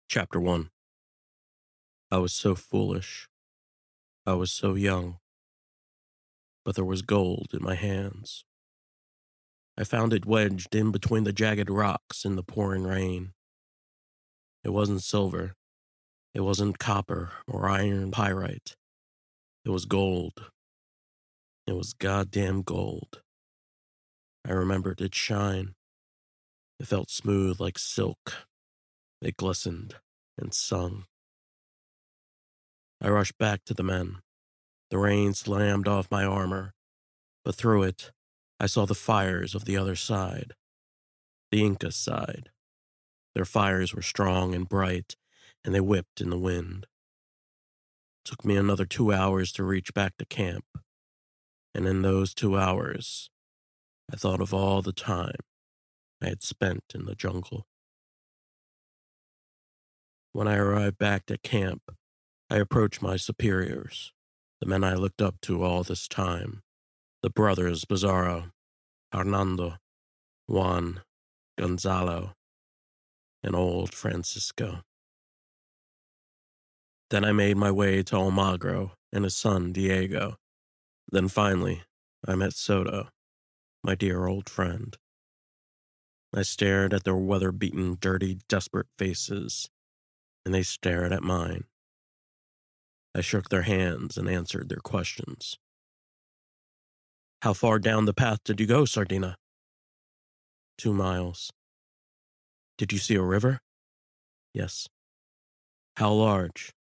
Chapter 1. I was so foolish. I was so young. But there was gold in my hands. I found it wedged in between the jagged rocks in the pouring rain. It wasn't silver. It wasn't copper or iron pyrite. It was gold. It was goddamn gold. I remembered its shine. It felt smooth like silk. It glistened and sung. I rushed back to the men. The rain slammed off my armor, but through it, I saw the fires of the other side, the Inca side. Their fires were strong and bright, and they whipped in the wind. It took me another 2 hours to reach back to camp, and in those 2 hours, I thought of all the time I had spent in the jungle. When I arrived back at camp, I approached my superiors, the men I looked up to all this time, the brothers Bizarro, Hernando, Juan, Gonzalo, and old Francisco. Then I made my way to Almagro and his son Diego. Then finally, I met Soto, my dear old friend. I stared at their weather-beaten, dirty, desperate faces, and they stared at mine. I shook their hands and answered their questions. How far down the path did you go, Sardina? 2 miles. Did you see a river? Yes. How large?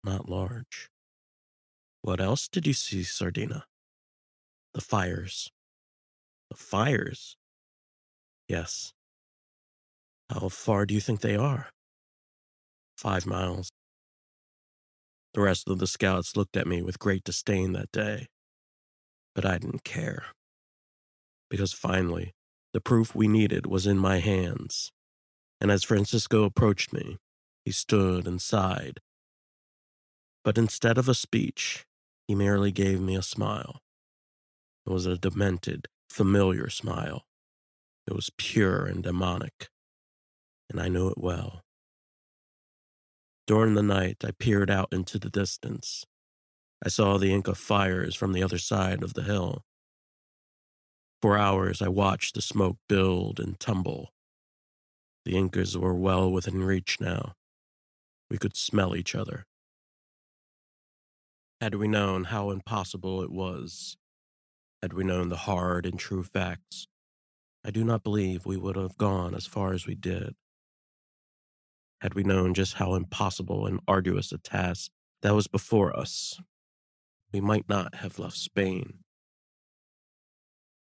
Not large. What else did you see, Sardina? The fires. The fires? Yes. How far do you think they are? 5 miles. The rest of the scouts looked at me with great disdain that day, but I didn't care. Because finally, the proof we needed was in my hands, and as Francisco approached me, he stood and sighed. But instead of a speech, he merely gave me a smile. It was a demented, familiar smile. It was pure and demonic, and I knew it well. During the night, I peered out into the distance. I saw the Inca fires from the other side of the hill. For hours, I watched the smoke build and tumble. The Incas were well within reach now. We could smell each other. Had we known how impossible it was, had we known the hard and true facts, I do not believe we would have gone as far as we did. Had we known just how impossible and arduous a task that was before us, we might not have left Spain.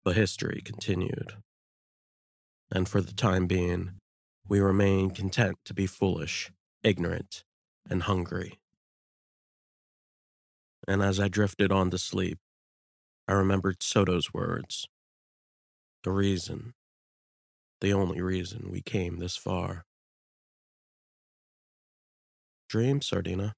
But history continued. And for the time being, we remained content to be foolish, ignorant, and hungry. And as I drifted on to sleep, I remembered Soto's words. The reason, the only reason we came this far. Dream, Sardina.